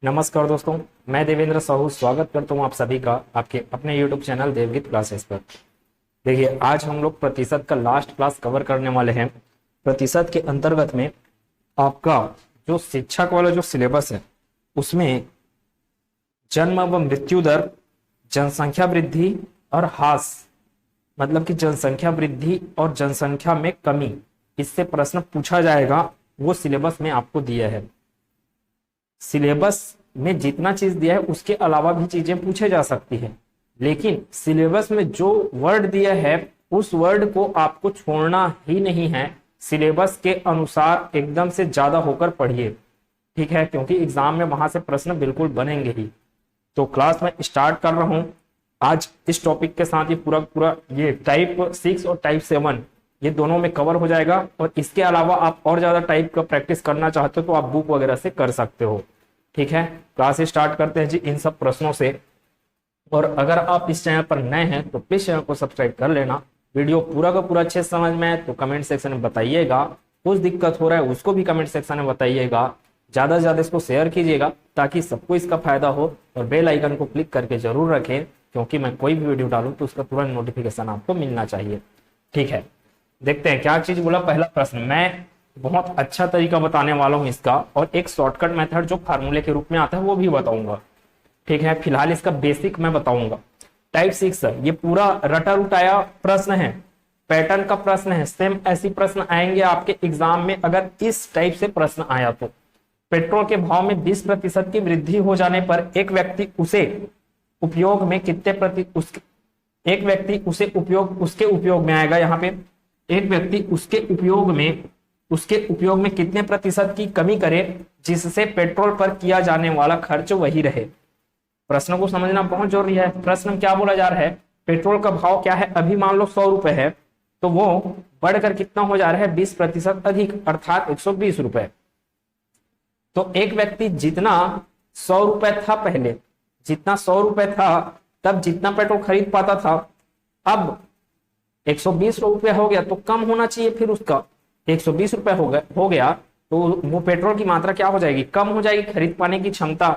नमस्कार दोस्तों, मैं देवेंद्र साहू स्वागत करता हूं आप सभी का आपके अपने YouTube चैनल देवगीत क्लासेस पर। देखिए, आज हम लोग प्रतिशत का लास्ट क्लास कवर करने वाले हैं। प्रतिशत के अंतर्गत में आपका जो शिक्षक वाला जो सिलेबस है उसमें जन्म व मृत्यु दर, जनसंख्या वृद्धि और ह्रास, मतलब कि जनसंख्या वृद्धि और जनसंख्या में कमी, इससे प्रश्न पूछा जाएगा। वो सिलेबस में आपको दिया है। सिलेबस में जितना चीज दिया है उसके अलावा भी चीजें पूछे जा सकती है, लेकिन सिलेबस में जो वर्ड दिया है उस वर्ड को आपको छोड़ना ही नहीं है। सिलेबस के अनुसार एकदम से ज्यादा होकर पढ़िए, ठीक है, क्योंकि एग्जाम में वहां से प्रश्न बिल्कुल बनेंगे ही। तो क्लास में स्टार्ट कर रहा हूं आज इस टॉपिक के साथ। ये पूरा ये टाइप 6 और टाइप 7 ये दोनों में कवर हो जाएगा। और इसके अलावा आप और ज्यादा टाइप का प्रैक्टिस करना चाहते हो तो आप बुक वगैरह से कर सकते हो, ठीक है। क्लास स्टार्ट करते हैं जी इन सब प्रश्नों से। और अगर आप इस चैनल पर नए हैं तो प्लीज चैनल को सब्सक्राइब कर लेना। वीडियो पूरा का पूरा अच्छे से समझ में आए तो कमेंट सेक्शन में बताइएगा। कुछ दिक्कत हो रहा है उसको भी कमेंट सेक्शन में बताइएगा। ज्यादा से ज्यादा इसको शेयर कीजिएगा ताकि सबको इसका फायदा हो। और बेल आइकन को क्लिक करके जरूर रखें, क्योंकि मैं कोई भी वीडियो डालूं तो उसका तुरंत नोटिफिकेशन आपको मिलना चाहिए, ठीक है। देखते हैं क्या चीज बोला। पहला प्रश्न मैं बहुत अच्छा तरीका बताने वाला हूं इसका, और एक शॉर्टकट मेथड जो फार्मूले के रूप में आता है वो भी बताऊंगा, ठीक है। फिलहाल इसका बेसिक मैं बताऊंगा। टाइप 6 ये पूरा रटा रुटाया प्रश्न है, पैटर्न का प्रश्न है। सेम ऐसी प्रश्न आएंगे आपके एग्जाम में अगर इस टाइप से प्रश्न आया तो। पेट्रोल के भाव में 20% की वृद्धि हो जाने पर एक व्यक्ति उसे उपयोग में कितने उसके उपयोग में आएगा। यहाँ पे एक व्यक्ति उसके उपयोग में कितने प्रतिशत की कमी करे जिससे पेट्रोल पर किया जाने वाला खर्च वही रहे। प्रश्न को समझना बहुत जरूरी है। प्रश्न क्या बोला जा रहा है, पेट्रोल का भाव क्या है, अभी मान लो 100 रुपए है तो वो बढ़कर कितना हो जा रहा है, 20% अधिक, अर्थात 120 रुपए। तो एक व्यक्ति जितना 100 रुपए था पहले, जितना 100 रुपए था तब जितना पेट्रोल खरीद पाता था, अब 120 रुपए हो गया तो कम होना चाहिए। फिर उसका 120 रुपए हो गया तो वो पेट्रोल की मात्रा क्या हो जाएगी, कम हो जाएगी, खरीद पाने की क्षमता।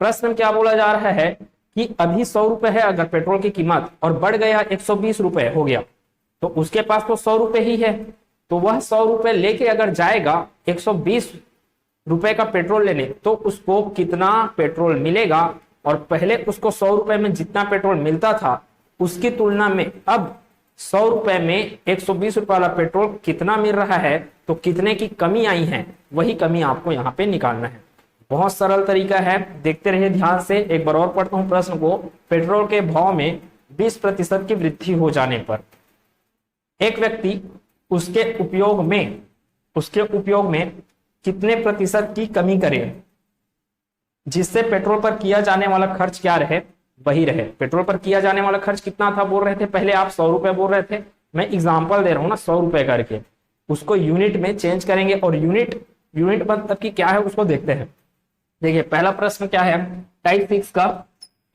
प्रश्न क्या बोला जा रहा है कि अभी 100 रुपए है अगर पेट्रोल की कीमत, और बढ़ गया 120 रुपए हो गया, तो उसके पास तो 100 रुपए ही है। तो वह 100 रुपए लेके अगर जाएगा 120 रुपए का पेट्रोल लेने, तो उसको कितना पेट्रोल मिलेगा। और पहले उसको 100 रुपए में जितना पेट्रोल मिलता था उसकी तुलना में अब 100 रुपए में 120 रुपए वाला पेट्रोल कितना मिल रहा है, तो कितने की कमी आई है, वही कमी आपको यहाँ पे निकालना है। बहुत सरल तरीका है, देखते रहिए ध्यान से। एक बार और पढ़ता हूं प्रश्न को। पेट्रोल के भाव में 20% की वृद्धि हो जाने पर एक व्यक्ति उसके उपयोग में कितने प्रतिशत की कमी करे जिससे पेट्रोल पर किया जाने वाला खर्च क्या रहे, वही रहे। पेट्रोल पर किया जाने वाला खर्च कितना था बोल रहे थे, पहले आप 100 रुपए बोल रहे थे, मैं एग्जांपल दे रहा हूं ना, 100 रुपए करके उसको यूनिट में चेंज करेंगे। और यूनिट मतलब कि क्या है उसको देखते हैं। देखिए पहला प्रश्न क्या है, टाइप 6 का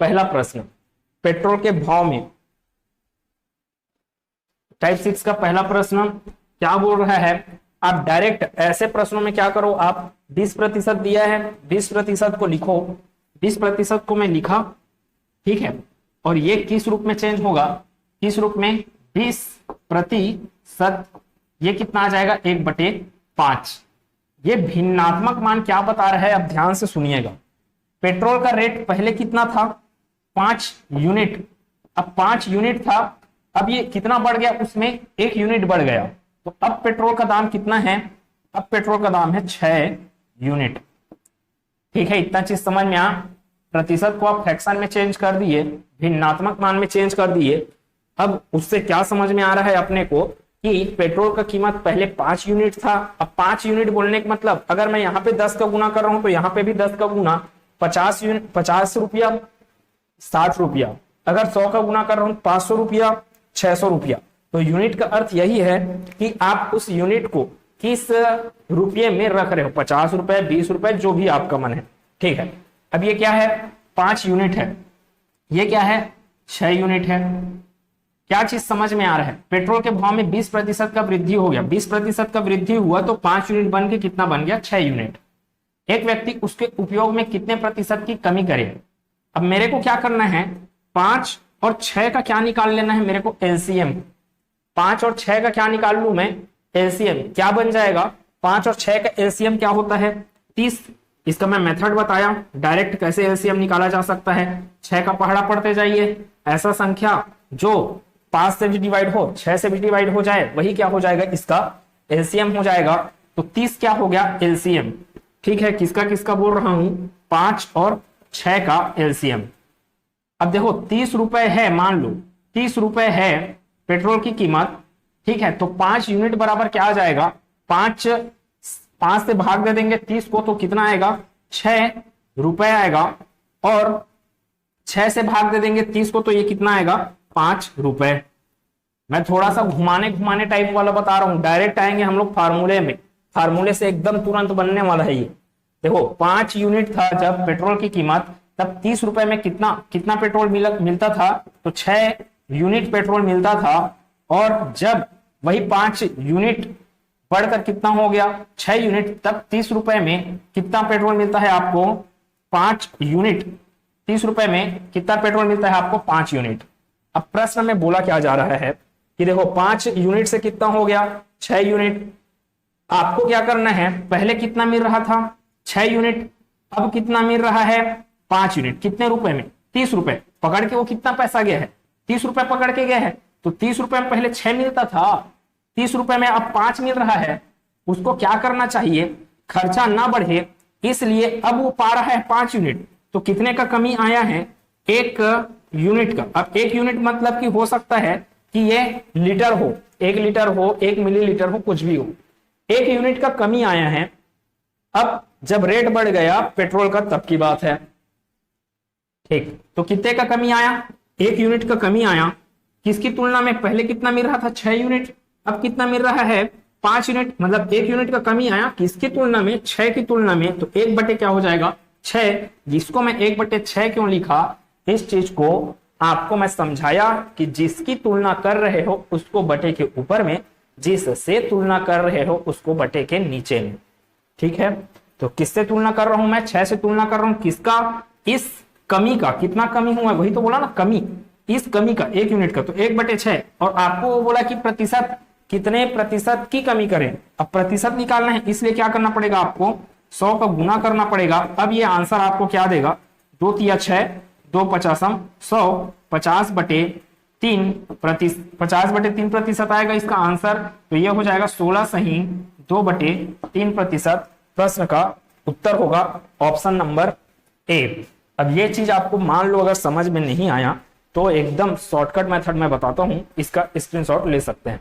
पहला प्रश्न, पेट्रोल के भाव में। टाइप 6 का पहला प्रश्न क्या बोल रहा है, आप डायरेक्ट ऐसे प्रश्नों में क्या करो, आप 20% दिया है, 20% को लिखो। 20% को मैं लिखा, ठीक है। और ये किस रूप में चेंज होगा, किस रूप में, 20%, ये कितना आ जाएगा, 1/5। ये भिन्नात्मक मान क्या बता रहा है, अब ध्यान से सुनिएगा। पेट्रोल का रेट पहले कितना था, 5 यूनिट, अब 5 यूनिट था, अब ये कितना बढ़ गया, उसमें 1 यूनिट बढ़ गया, तो अब पेट्रोल का दाम कितना है, अब पेट्रोल का दाम है 6 यूनिट, ठीक है। इतना चीज समझ में आ। प्रतिशत को आप फ्रैक्शन में चेंज कर दिए, भिन्नात्मक मान में चेंज कर दिए। अब उससे क्या समझ में आ रहा है अपने को कि पेट्रोल का कीमत पहले 5 यूनिट था, अब 5 यूनिट बोलने का मतलब अगर मैं यहाँ पे 10 का गुना कर रहा हूं तो यहाँ पे भी 10 का गुना, 50 यूनिट, 50 रुपया, 60 रुपया। अगर 100 का गुना कर रहा हूं 500 रुपया, 600 रुपया। तो यूनिट का अर्थ यही है कि आप उस यूनिट को किस रुपये में रख रहे हो, 50 रुपए, 20 रुपए, जो भी आपका मन है, ठीक है। अब ये क्या है, 5 यूनिट है, ये क्या है, 6 यूनिट है। क्या चीज समझ में आ रहा है, पेट्रोल के भाव में 20% का वृद्धि हो गया, 20% का वृद्धि हुआ तो 5 यूनिट बन के कितना बन गया, 6 यूनिट। एक व्यक्ति उसके उपयोग में कितने प्रतिशत की कमी करे। अब मेरे को क्या करना है, 5 और 6 का क्या निकाल लेना है मेरे को, एलसीएम। 5 और 6 का क्या निकाल लू मैं, एलसीएम। क्या बन जाएगा, 5 और 6 का एलसीएम क्या होता है, 30। इसका मैं मेथड बताया डायरेक्ट कैसे एलसीएम निकाला जा सकता है। 6 का पहाड़ा पढ़ते जाइए, ऐसा संख्या जो 5 से भी डिवाइड हो, 6 से भी डिवाइड हो जाए, वही क्या हो जाएगा, इसका एलसीएम हो जाएगा। तो 30 क्या हो गया, एलसीएम। ठीक है, किसका किसका बोल रहा हूं, 5 और 6 का एलसीएम। अब देखो 30 रुपए है, मान लो 30 रुपए है पेट्रोल की कीमत। ठीक है, तो 5 यूनिट बराबर क्या आ जाएगा, 5 से भाग दे देंगे 30 को, तो कितना आएगा, 6 रुपए आएगा। और 6 से भाग दे देंगे 30 को, तो ये कितना आएगा, 5 रुपए। मैं थोड़ा सा घुमाने टाइप वाला बता रहा हूं, डायरेक्ट आएंगे हम लोग फार्मूले में, फार्मूले से एकदम तुरंत बनने वाला है ये। देखो 5 यूनिट था जब पेट्रोल की कीमत, तब 30 रुपए में कितना पेट्रोल मिलता था, तो 6 यूनिट पेट्रोल मिलता था। और जब वही 5 यूनिट बढ़कर कितना हो गया, 6 यूनिट, तब 30 रुपए में कितना पेट्रोल मिलता है आपको, 5 यूनिट। 30 रुपए में कितना पेट्रोल मिलता है आपको, 5 यूनिट। अब प्रश्न में बोला क्या जा रहा है कि देखो 5 यूनिट से कितना हो गया, 6 यूनिट। आपको क्या करना है, पहले कितना मिल रहा था, 6 यूनिट, अब कितना मिल रहा है, 5 यूनिट। कितने रुपए में, 30 रुपए। पकड़ के वो कितना पैसा गया है, 30 रुपए पकड़ के गया है। तो 30 रुपए में पहले 6 मिलता था, 30 रुपए में अब 5 मिल रहा है। उसको क्या करना चाहिए, खर्चा ना बढ़े, इसलिए अब वो पा रहा है 5 यूनिट। तो कितने का कमी आया है, 1 यूनिट का। अब 1 यूनिट मतलब कि हो सकता है कि ये लीटर हो, 1 लीटर हो, 1 मिलीलीटर हो, कुछ भी हो, 1 यूनिट का कमी आया है। अब जब रेट बढ़ गया पेट्रोल का, तब की बात है। ठीक, तो कितने का कमी आया, 1 यूनिट का कमी आया। किसकी तुलना में, पहले कितना मिल रहा था, 6 यूनिट, अब कितना मिल रहा है, 5 यूनिट। मतलब 1 यूनिट का कमी आया, किसकी तुलना में, 6 की तुलना में। तो 1 बटे क्या हो जाएगा, 6। जिसको मैं 1 बटे 6 क्यों लिखा, इस चीज को आपको मैं समझाया कि जिसकी तुलना कर रहे हो उसको बटे के ऊपर में, जिससे तुलना कर रहे हो उसको बटे के नीचे में। ठीक है, तो किससे तुलना कर रहा हूं मैं, 6 से तुलना कर रहा हूं। किसका, इस कमी का। कितना कमी हुआ, वही तो बोला ना, कमी, इस कमी का, 1 यूनिट का। तो 1 बटे 6। और आपको वो बोला कि प्रतिशत, कितने प्रतिशत की कमी करें। अब प्रतिशत निकालना है, इसलिए क्या करना पड़ेगा आपको, 100 का गुना करना पड़ेगा। अब ये आंसर आपको क्या देगा, 2 तिया 6, 2 पचासम 100, 50 बटे 3 प्रतिशत आएगा इसका आंसर। तो ये हो जाएगा 16 सही 2 बटे 3 प्रतिशत। प्रश्न का उत्तर होगा ऑप्शन नंबर ए। अब ये चीज आपको मान लो अगर समझ में नहीं आया तो एकदम शॉर्टकट मेथड में बताता हूं, इसका स्क्रीनशॉट ले सकते हैं।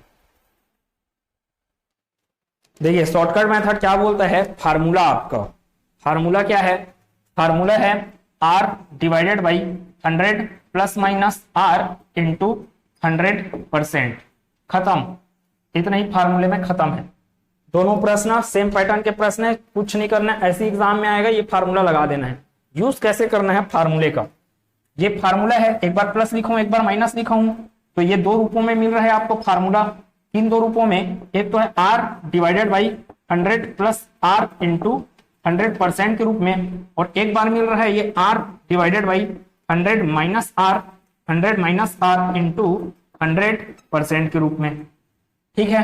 देखिए शॉर्टकट मेथड क्या बोलता है, फार्मूला आपका, फार्मूला क्या है, फार्मूला है R divided by 100 plus minus R into 100%। खत्म, इतना ही फार्मूले में खत्म है। दोनों प्रश्न सेम पैटर्न के प्रश्न है, कुछ नहीं करना है, ऐसे एग्जाम में आएगा, ये फार्मूला लगा देना है। यूज कैसे करना है फार्मूले का, ये फार्मूला है, एक बार प्लस लिखा हूं, एक बार माइनस लिखा हूं, तो ये 2 रूपों में मिल रहा है आपको फार्मूला। इन 2 रूपों में, एक तो है R divided by 100 plus R into 100% के रूप में, और एक बार मिल रहा है ये R divided by 100 minus R, 100 minus R into 100% के रूप में। ठीक है,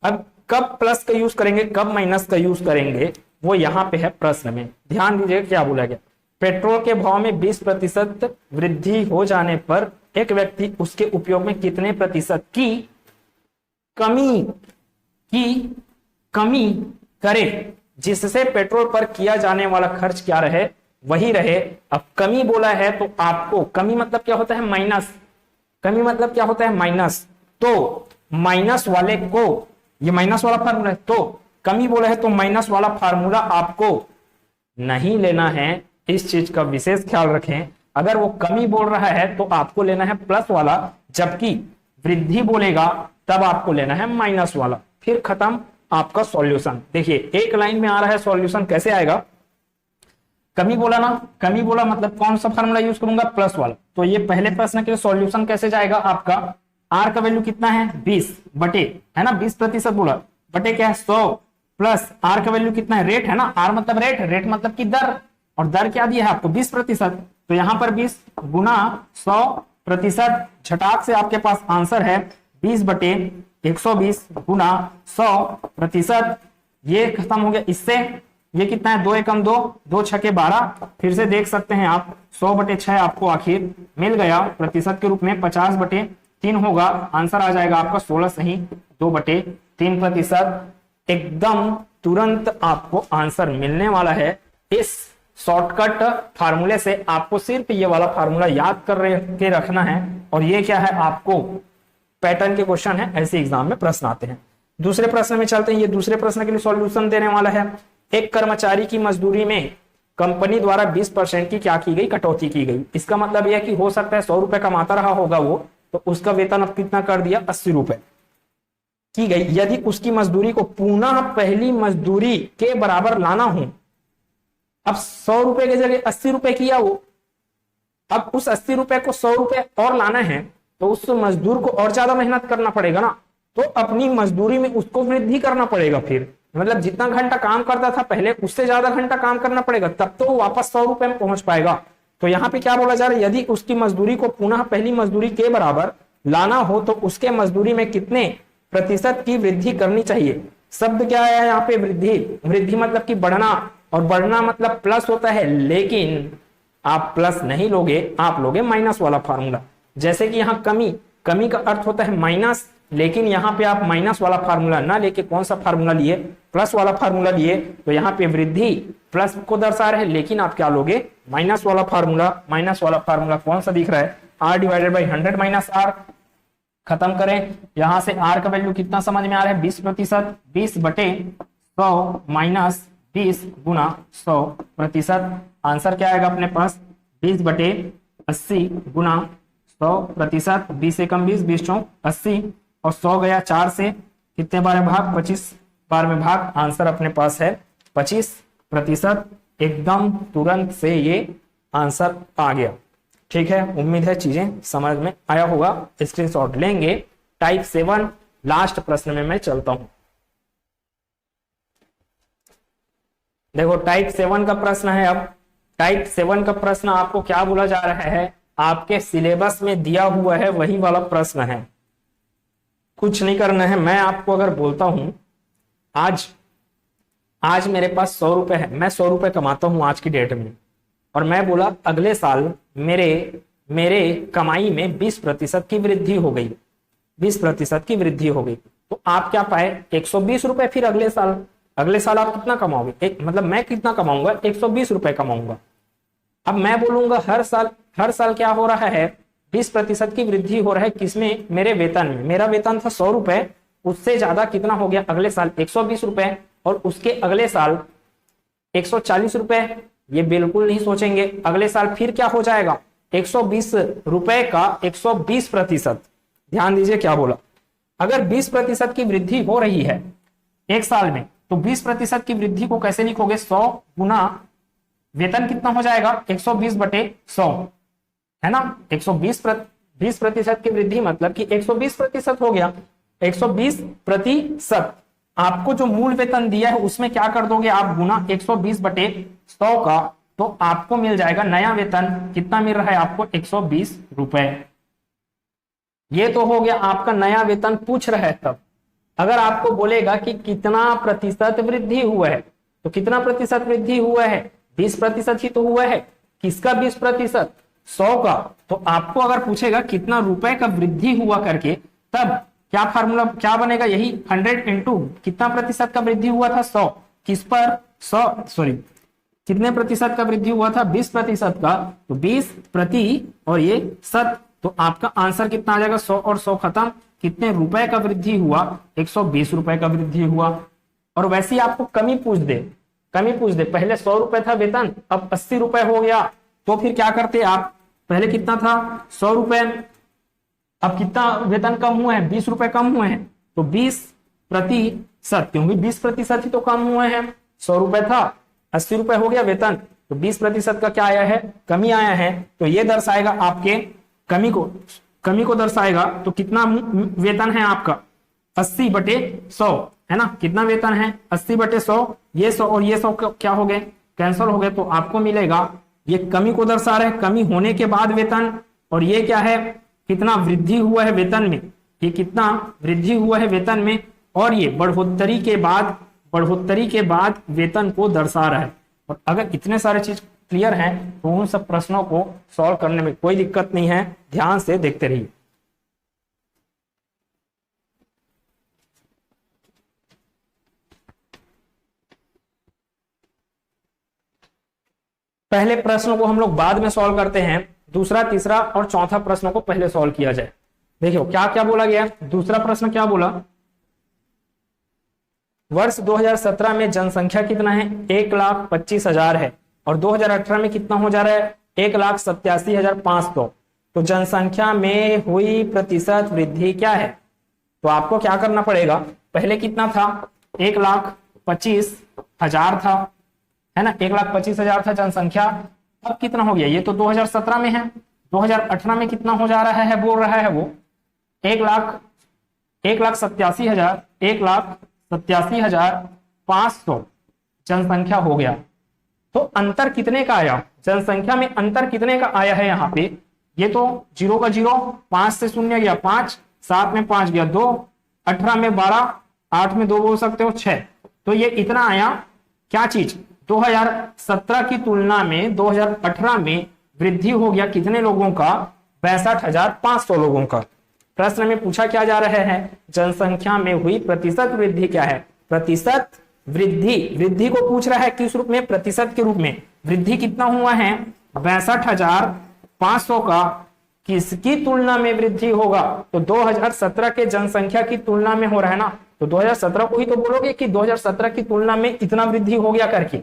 अब कब प्लस का यूज करेंगे, कब माइनस का यूज करेंगे, वो यहां पे है प्रश्न में। ध्यान दीजिएगा क्या बोला गया, पेट्रोल के भाव में 20% वृद्धि हो जाने पर एक व्यक्ति उसके उपयोग में कितने प्रतिशत की कमी करे, जिससे पेट्रोल पर किया जाने वाला खर्च क्या रहे, वही रहे। अब कमी बोला है तो आपको, कमी मतलब क्या होता है, माइनस, कमी मतलब क्या होता है, माइनस। तो माइनस वाले को, ये माइनस वाला फार्मूला है, तो कमी बोला है तो माइनस वाला फार्मूला आपको नहीं लेना है। इस चीज का विशेष ख्याल रखें, अगर वो कमी बोल रहा है तो आपको लेना है प्लस वाला, जबकि वृद्धि बोलेगा तब आपको लेना है माइनस वाला। फिर खत्म आपका सॉल्यूशन। देखिए एक लाइन में आ रहा है सॉल्यूशन, कैसे आएगा, कमी बोला ना, कमी बोला मतलब कौन सा फार्मूला यूज करूंगा, प्लस वाला। तो ये पहले प्रश्न के लिए सॉल्यूशन कैसे जाएगा आपका, R का वैल्यू कितना है 20 बटे, है ना, 20% बोला, बटे क्या है 100, प्लस आर का वैल्यू कितना है, रेट है ना, आर मतलब रेट, रेट मतलब कि दर, और दर क्या दिया है आपको 20%, तो यहां पर 20 गुना 100%, झटाक से आपके पास आंसर है 20/120 गुना 100%। ये खत्म हो गया इससे, ये कितना है 2 एकम 2, 2 छके 12, फिर से देख सकते हैं आप 100/6 आपको आखिर मिल गया प्रतिशत के रूप में, 50/3 होगा, आंसर आ जाएगा आपका 16 सही 2/3%। एकदम तुरंत आपको आंसर मिलने वाला है। इस शॉर्टकट फार्मूले से आपको सिर्फ ये वाला फार्मूला याद के रखना है, और ये क्या है आपको पैटर्न के क्वेश्चन है, ऐसे एग्जाम में प्रश्न आते हैं। दूसरे प्रश्न में चलते हैं, ये दूसरे प्रश्न के लिए सॉल्यूशन देने वाला है। एक कर्मचारी की मजदूरी में कंपनी द्वारा 20% की क्या की गई, कटौती की गई। इसका मतलब यह कि हो सकता है 100 रुपए कमाता रहा होगा वो, तो उसका वेतन अब कितना कर दिया, 80 रुपए की गई। यदि उसकी मजदूरी को पुनः पहली मजदूरी के बराबर लाना हो, अब 100 रुपए की जगह 80 रुपए किया वो, अब उस 80 रुपए को 100 रुपए और लाना है, तो उस मजदूर को और ज्यादा मेहनत करना पड़ेगा ना, तो अपनी मजदूरी में उसको वृद्धि करना पड़ेगा। फिर मतलब जितना घंटा काम करता था पहले, उससे ज्यादा घंटा काम करना पड़ेगा, तब तो वो वापस 100 रुपए में पहुंच पाएगा। तो यहाँ पे क्या बोला जा रहा है, यदि उसकी मजदूरी को पुनः पहली मजदूरी के बराबर लाना हो, तो उसके मजदूरी में कितने प्रतिशत की वृद्धि करनी चाहिए। शब्द क्या है यहाँ पे, वृद्धि। वृद्धि मतलब कि बढ़ना, और बढ़ना मतलब प्लस होता है, लेकिन आप प्लस नहीं लोगे, आप लोगे माइनस वाला फार्मूला। जैसे कि यहाँ कमी, कमी का अर्थ होता है माइनस, लेकिन यहाँ पे आप माइनस वाला फार्मूला ना लेके कौन सा फार्मूला लिए, प्लस वाला फार्मूला लिए। तो यहाँ पे वृद्धि प्लस को दर्शा रहे, लेकिन आप क्या लोगे, माइनस वाला फार्मूला। माइनस वाला फार्मूला कौन सा दिख रहा है, R/100 माइनस R। खत्म करें, यहां से R का वैल्यू कितना समझ में आ रहा है, 20%, 20/100 माइनस 20 गुना 100%। आंसर क्या आएगा अपने पास, 20/80 गुना 100%। 20 एकम 20, 20 चौक 80, और 100 गया 4 से, कितने बार में भाग, 25 बार में भाग, आंसर अपने पास है 25%। एकदम तुरंत से ये आंसर आ गया। ठीक है, उम्मीद है चीजें समझ में आया होगा, स्क्रीनशॉट लेंगे। टाइप 7 लास्ट प्रश्न में मैं चलता हूं। देखो टाइप 7 का प्रश्न है। अब टाइप 7 का प्रश्न आपको क्या बोला जा रहा है, आपके सिलेबस में दिया हुआ है वही वाला प्रश्न है, कुछ नहीं करना है। मैं आपको अगर बोलता हूं आज मेरे पास 100 रुपए है, मैं 100 रुपए कमाता हूं आज की डेट में, और मैं बोला अगले साल मेरे कमाई में 20% की वृद्धि हो गई, 20% की वृद्धि हो गई, तो आप क्या पाए, 120 रुपए। फिर अगले साल आप कितना कमाओगे, मतलब मैं कितना कमाऊंगा, 120 रुपए कमाऊंगा। अब मैं बोलूंगा हर साल क्या हो रहा है, 20% की वृद्धि हो रहा है, किसमें, मेरे वेतन में। मेरा वेतन था 100 रुपए, उससे ज्यादा कितना हो गया अगले साल, 120 रुपए, और उसके अगले साल 140 रुपए। ये बिल्कुल नहीं सोचेंगे, अगले साल फिर क्या हो जाएगा, 120 रुपए का 120%। ध्यान दीजिए क्या बोला, अगर 20% की वृद्धि हो रही है एक साल में, तो 20% की वृद्धि को कैसे लिखोगे, 100 गुना वेतन कितना हो जाएगा, 120/100 है ना। 20% की वृद्धि मतलब कि 120% हो गया, 120%। आपको जो मूल वेतन दिया है उसमें क्या कर दोगे आप, गुना 120/100 का, तो आपको मिल जाएगा नया वेतन। कितना मिल रहा है आपको, 120 रुपए। ये तो हो गया आपका नया वेतन पूछ रहा है। तब अगर आपको बोलेगा कि कितना प्रतिशत वृद्धि हुआ है, तो कितना प्रतिशत वृद्धि हुआ है, 20% ही तो हुआ है। किसका 20%, 100 का। तो आपको अगर पूछेगा कितना रुपए का वृद्धि हुआ करके, तब क्या फार्मूला क्या बनेगा, यही 100 इंटू कितना प्रतिशत का वृद्धि हुआ था, 100, किस पर, 100 सॉरी कितने प्रतिशत का वृद्धि हुआ था, 20% का, तो 20% और ये 100, तो आपका आंसर कितना आ जाएगा, 100 और 100 खत्म। कितने रुपए का वृद्धि हुआ, 120 रुपए का वृद्धि हुआ। और वैसे ही आपको कमी पूछ दे, पहले 100 रुपए था वेतन, अब 80 रुपए हो गया, तो फिर क्या करते आप, पहले कितना था 100 रुपए, अब कितना वेतन कम हुए हैं, 20 रुपए कम हुए हैं, तो 20%, क्योंकि 20% ही तो कम हुए हैं। 100 रुपए था, 80 रुपए हो गया वेतन, तो 20% का क्या आया है, कमी आया है। तो ये दर्शाएगा आपके कमी को दर्शाएगा। तो कितना वेतन है आपका, 80/100, है ना, कितना वेतन है 80/100, ये 100 और ये 100 क्या हो गए, कैंसिल हो गए। तो आपको मिलेगा, ये कमी को दर्शा रहा है, कमी होने के बाद वेतन, और ये क्या है, कितना वृद्धि हुआ है वेतन में, ये कितना वृद्धि हुआ है वेतन में, और ये बढ़ोतरी के बाद वेतन को दर्शा रहा है। और अगर इतने सारे चीज क्लियर हैं तो उन सब प्रश्नों को सॉल्व करने में कोई दिक्कत नहीं है, ध्यान से देखते रहिए। पहले प्रश्न को हम लोग बाद में सॉल्व करते हैं, दूसरा, तीसरा और चौथा प्रश्नों को पहले सॉल्व किया जाए। देखियो क्या क्या बोला गया, दूसरा प्रश्न क्या बोला, वर्ष 2017 में जनसंख्या कितना है, 1,25,000 है, और 2018 में कितना हो जा रहा है, 1,87,500। तो जनसंख्या में हुई प्रतिशत वृद्धि क्या है, तो आपको क्या करना पड़ेगा, पहले कितना था, 1,25,000 था, है ना, 1,25,000 था जनसंख्या। अब कितना हो गया, ये तो 2017 में है, 2018 में कितना हो जा रहा है, बोल रहा है वो 1,87,500 जनसंख्या हो गया। तो अंतर कितने का आया, जनसंख्या में अंतर कितने का आया है यहाँ पे, ये तो 0 का 0, 5 से 0 गया 5, 7 में 5 गया 2, 18 में 12, 8 में 2 बोल सकते हो 6। तो ये इतना आया, क्या चीज, 2017 की तुलना में 2018 में वृद्धि हो गया कितने लोगों का, 62,500 लोगों का। प्रश्न में पूछा क्या जा रहा है, जनसंख्या में हुई प्रतिशत वृद्धि क्या है, प्रतिशत वृद्धि को पूछ रहा है, किस रूप में, प्रतिशत के रूप में। वृद्धि कितना हुआ है, 62,500 का किसकी तुलना में वृद्धि होगा, तो 2017 के जनसंख्या की तुलना में हो रहा है ना, तो 2017 को ही तो बोलोगे कि 2017 की तुलना में इतना वृद्धि हो गया करके।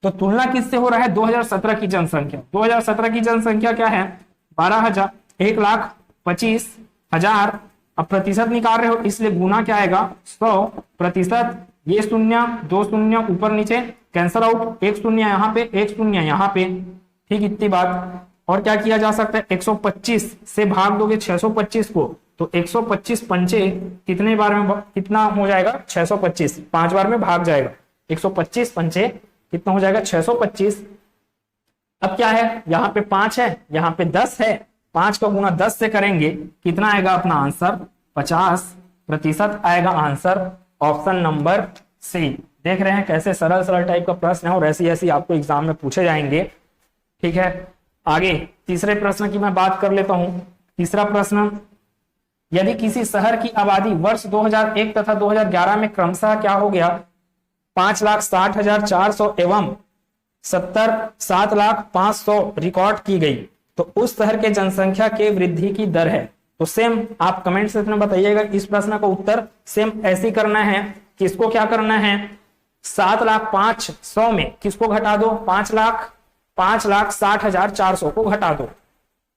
तो तुलना किससे हो रहा है, 2017 की जनसंख्या, 2017 की जनसंख्या क्या है, 1,25,000। अब प्रतिशत निकाल रहे हो इसलिए गुना क्या आएगा, 100%। ये 0 2 0 ऊपर नीचे कैंसल आउट, 1 0 यहाँ पे 1 0 यहाँ पे, ठीक, इतनी बात। और क्या किया जा सकता है, 125 से भाग दोगे 625 को, तो 125 पंचे कितने बार में, कितना हो जाएगा, 625, 5 बार में भाग जाएगा, 125 पंचे कितना हो जाएगा, 625। अब क्या है, यहाँ पे 5 है, यहाँ पे 10 है, 5 का गुना 10 से करेंगे, कितना आएगा अपना आंसर, 50% आएगा आंसर, ऑप्शन नंबर सी। देख रहे हैं कैसे सरल सरल टाइप का प्रश्न है, और ऐसी ऐसी आपको एग्जाम में पूछे जाएंगे, ठीक है। आगे तीसरे प्रश्न की मैं बात कर लेता हूं। तीसरा प्रश्न, यदि किसी शहर की आबादी वर्ष 2001 तथा 2011 में क्रमशः क्या हो गया, 5,60,400 एवं 7,05,500 रिकॉर्ड की गई, तो उस शहर के जनसंख्या के वृद्धि की दर है। तो सेम आप कमेंट सेक्शन में बताइएगा, इस प्रश्न का उत्तर सेम ऐसे ही करना है कि इसको क्या करना है, 7,05,100 में किसको घटा दो, 5,60,400 को घटा दो।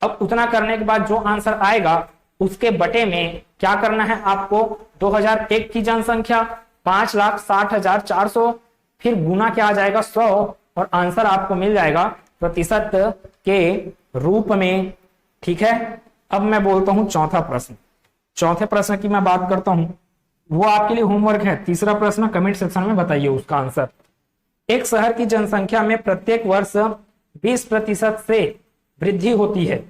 अब उतना करने के बाद जो आंसर आएगा उसके बटे में क्या करना है आपको, 2001 की जनसंख्या 5,60,400, फिर गुना क्या आ जाएगा 100, और आंसर आपको मिल जाएगा प्रतिशत के रूप में, ठीक है। अब मैं बोलता हूं चौथा प्रश्न। चौथे प्रश्न की मैं बात करता हूं, वो आपके लिए होमवर्क है। तीसरा प्रश्न कमेंट सेक्शन में बताइए उसका आंसर। एक शहर की जनसंख्या में प्रत्येक वर्ष 20% से वृद्धि होती है।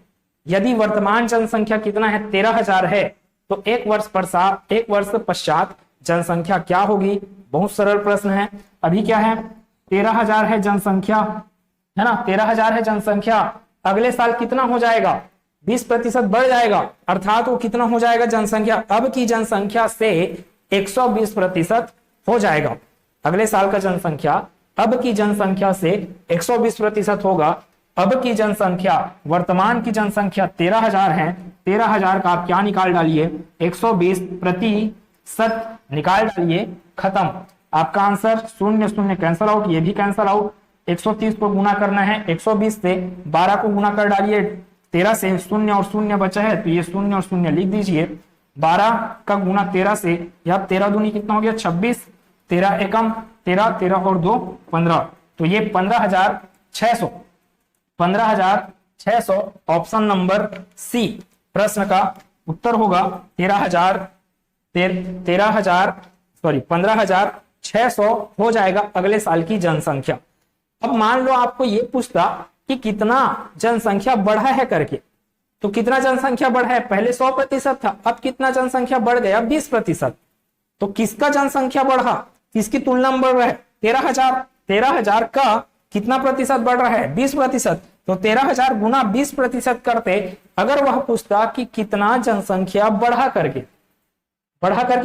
यदि वर्तमान जनसंख्या कितना है, 13,000 है, तो एक वर्ष पश्चात जनसंख्या क्या होगी। बहुत सरल प्रश्न है। अभी क्या है, 13,000 है जनसंख्या, है ना, 13,000 है जनसंख्या। अगले साल कितना हो जाएगा, 20% बढ़ जाएगा, अर्थात वो कितना हो जाएगा जनसंख्या, अब की जनसंख्या से 120% हो जाएगा। अगले साल का जनसंख्या अब की जनसंख्या से 120% होगा। अब की जनसंख्या, वर्तमान की जनसंख्या 13,000 है, 13,000 का आप क्या निकाल डालिए, 120% निकाल डालिए, खत्म। आपका आंसर 0 0 कैंसल आउट, ये भी कैंसल आउट। 130 को गुना करना है 120 से, 12 को गुना कर डालिए 13 से, 0 और 0 बचा है तो ये 0 और 0 लिख दीजिए। 12 का गुना 13 से, यह 13 दूनी कितना हो गया 26, 13 एकम 13, 13 और 2 15, तो ये 15,600, 15,600 ऑप्शन नंबर सी प्रश्न का उत्तर होगा। 13,000 सॉरी 15,600 हो जाएगा अगले साल की जनसंख्या। अब मान लो आपको ये पूछता कि कितना जनसंख्या बढ़ा है करके, तो कितना जनसंख्या बढ़ा है, पहले 100% था, अब कितना जनसंख्या बढ़ गया 20%। तो किसका जनसंख्या बढ़ा, किसकी तुलना में बढ़ रहा है, 13,000। 13,000 का कितना प्रतिशत बढ़ रहा है, 20%। तो 13,000 गुना 20% करते, अगर वह पूछता कि कितना जनसंख्या बढ़ा करके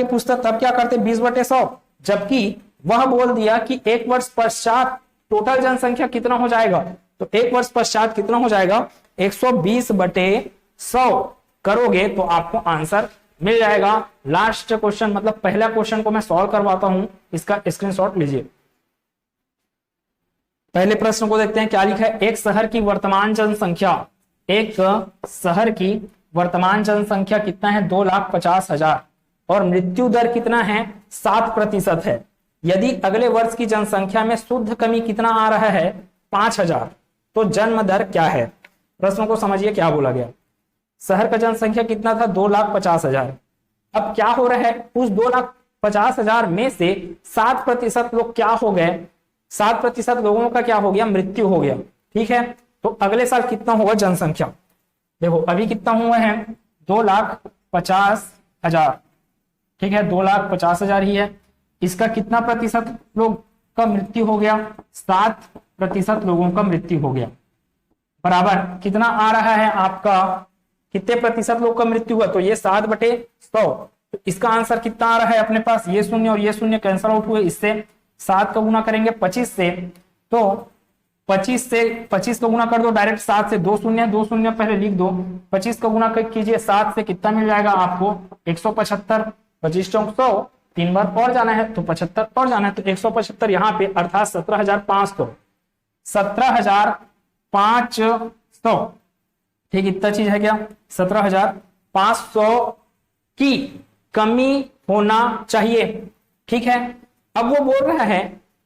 पूछता, तब क्या करते 20/100। जबकि वह बोल दिया कि 1 वर्ष पश्चात टोटल जनसंख्या कितना हो जाएगा, तो 1 वर्ष पश्चात कितना हो जाएगा 120/100 करोगे तो आपको आंसर मिल जाएगा। लास्ट क्वेश्चन मतलब पहला क्वेश्चन को मैं सॉल्व करवाता हूं, इसका स्क्रीनशॉट लीजिए। पहले प्रश्न को देखते हैं क्या लिखा है। एक शहर की वर्तमान जनसंख्या कितना है, 2,50,000 और मृत्यु दर कितना है, 7% है। यदि अगले वर्ष की जनसंख्या में शुद्ध कमी कितना आ रहा है, 5,000, तो जन्म दर क्या है। प्रश्न को समझिए क्या बोला गया। शहर का जनसंख्या कितना था, 2,50,000। अब क्या हो रहा है, उस 2,50,000 में से 7% लोग क्या हो गए, 7% लोगों का क्या हो गया, मृत्यु हो गया। ठीक है, तो अगले साल कितना होगा जनसंख्या, देखो अभी कितना हुआ है 2,50,000। ठीक है, 2,50,000 ही है। इसका कितना प्रतिशत लोग का मृत्यु हो गया, 7% लोगों का मृत्यु हो गया। बराबर कितना आ रहा है आपका, कितने प्रतिशत लोग का मृत्यु हुआ, तो ये 7/100। तो इसका आंसर कितना आ रहा है अपने पास, ये शून्य और ये शून्य कैंसिल आउट हुए, इससे 7 का गुना करेंगे 25 से, तो 25 का गुना कर दो डायरेक्ट, 7 से 2 शून्य पहले लिख दो, 25 का गुना कीजिए 7 से, कितना मिल जाएगा आपको 175। 25 चौक 100, 3 बार और जाना है तो 75 और जाना है, तो 175 यहाँ पे अर्थात 17,500। 17,500 ठीक, इतना चीज है क्या, 17,500 की कमी होना चाहिए। ठीक है, अब वो बोल रहा है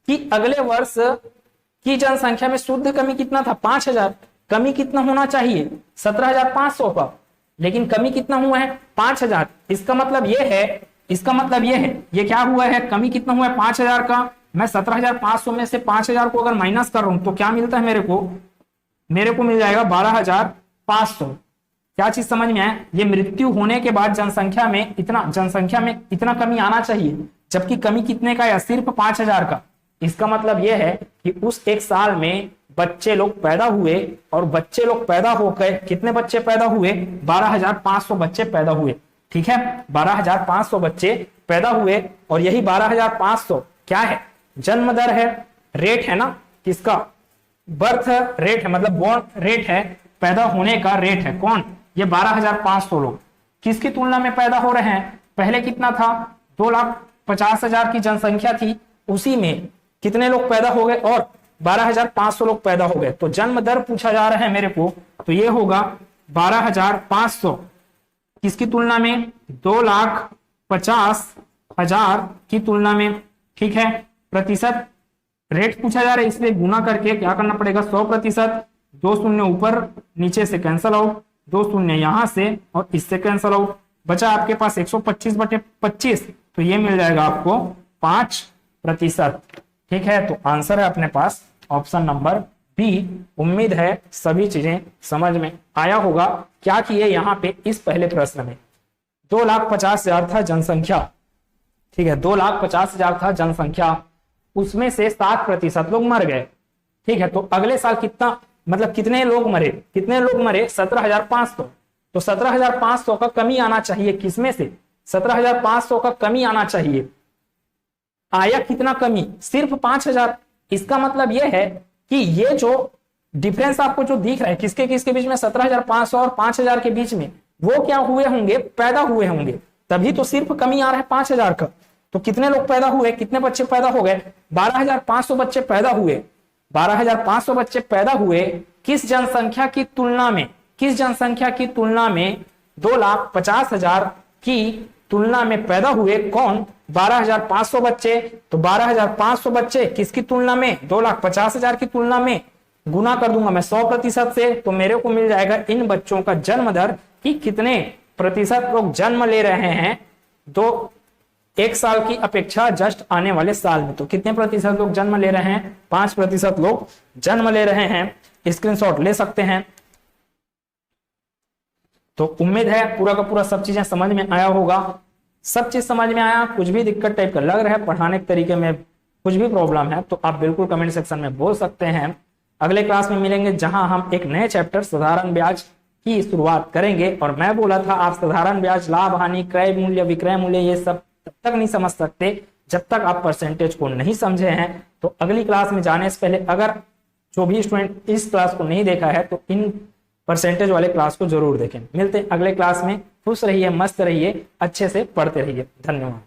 कि अगले वर्ष की जनसंख्या में शुद्ध कमी कितना था, 5,000। कमी कितना होना चाहिए, 17,500 का, लेकिन कमी कितना हुआ है 5,000। इसका मतलब ये है, ये क्या हुआ है, कमी कितना हुआ है 5,000 का। मैं 17,500 में से 5,000 को अगर माइनस कर रहा हूं तो क्या मिलता है मेरे को मिल जाएगा 12,500। क्या चीज समझ में आया, ये मृत्यु होने के बाद जनसंख्या में इतना कमी आना चाहिए, जबकि कमी कितने का है, सिर्फ 5,000 का। इसका मतलब यह है कि उस एक साल में बच्चे लोग पैदा हुए, और बच्चे लोग पैदा होकर कितने बच्चे पैदा हुए, 12,500 बच्चे पैदा हुए। ठीक है, 12,500 बच्चे पैदा हुए, और यही 12,500 क्या है, जन्म दर है, रेट है ना, किसका, बर्थ रेट है, मतलब बोर्न रेट है, पैदा होने का रेट है। कौन, ये 12,500 लोग किसकी तुलना में पैदा हो रहे हैं, पहले कितना था 2,50,000 की जनसंख्या थी, उसी में कितने लोग पैदा हो गए और 12,500 लोग पैदा हो गए। तो जन्म दर पूछा जा रहा है मेरे को, तो ये होगा 12,500 किसकी तुलना में, 2,50,000 की तुलना में। ठीक है, प्रतिशत रेट पूछा जा रहा है, इसलिए गुना करके क्या करना पड़ेगा, 100%। 2 शून्य ऊपर नीचे से कैंसल आउट, 2 शून्य यहां से और इससे कैंसल आउट, बचा आपके पास 125/25, तो ये मिल जाएगा आपको 5%। ठीक है, तो आंसर है अपने पास ऑप्शन नंबर बी। उम्मीद है सभी चीजें समझ में आया होगा। क्या किए यहाँ पे इस पहले प्रश्न में 2,50,000 था जनसंख्या। ठीक है, 2,50,000 था जनसंख्या, उसमें से 7% लोग मर गए। ठीक है, तो अगले साल कितना, मतलब कितने लोग मरे 17,500। तो 17,500 का कमी आना चाहिए, किसमें से, 17,500 का कमी आना चाहिए। आया कितना कमी, सिर्फ 5,000। इसका मतलब यह है कि ये जो डिफरेंस आपको जो दिख रहा है किसके किसके बीच में, 17,500 और 5,000 के बीच में, वो क्या हुए होंगे, पैदा हुए होंगे, तभी तो सिर्फ कमी आ रहा है 5,000 का। तो कितने लोग पैदा हुए, कितने बच्चे पैदा हो गए, 12,500 बच्चे पैदा हुए। 12,500 बच्चे पैदा हुए किस जनसंख्या की तुलना में, 2,50,000 की तुलना में पैदा हुए। कौन, 12,500 बच्चे। तो 12,500 बच्चे किसकी तुलना में, 2,50,000 की तुलना में। गुना कर दूंगा मैं 100% से, तो मेरे को मिल जाएगा इन बच्चों का जन्म दर कि कितने प्रतिशत लोग जन्म ले रहे हैं एक साल की अपेक्षा जस्ट आने वाले साल में। तो कितने प्रतिशत लोग जन्म ले रहे हैं? 5% लोग जन्म ले रहे हैं। स्क्रीनशॉट ले सकते हैं। तो उम्मीद है पूरा का पूरा सब चीजें समझ में आया होगा। सब चीज समझ में आया? कुछ भी दिक्कत टाइप का लग रहा है, पढ़ाने के तरीके में कुछ भी प्रॉब्लम है, तो आप बिल्कुल कमेंट सेक्शन में बोल सकते हैं। अगले क्लास में मिलेंगे जहां हम एक नए चैप्टर साधारण ब्याज की शुरुआत करेंगे। और मैं बोला था आप साधारण ब्याज, लाभ हानि, क्रय मूल्य, विक्रय मूल्य, ये सब तब तक नहीं समझ सकते जब तक आप परसेंटेज को नहीं समझे हैं। तो अगली क्लास में जाने से पहले अगर जो भी स्टूडेंट इस क्लास को नहीं देखा है तो इन परसेंटेज वाले क्लास को जरूर देखें। मिलते हैं अगले क्लास में। खुश रहिए, मस्त रहिए, अच्छे से पढ़ते रहिए। धन्यवाद।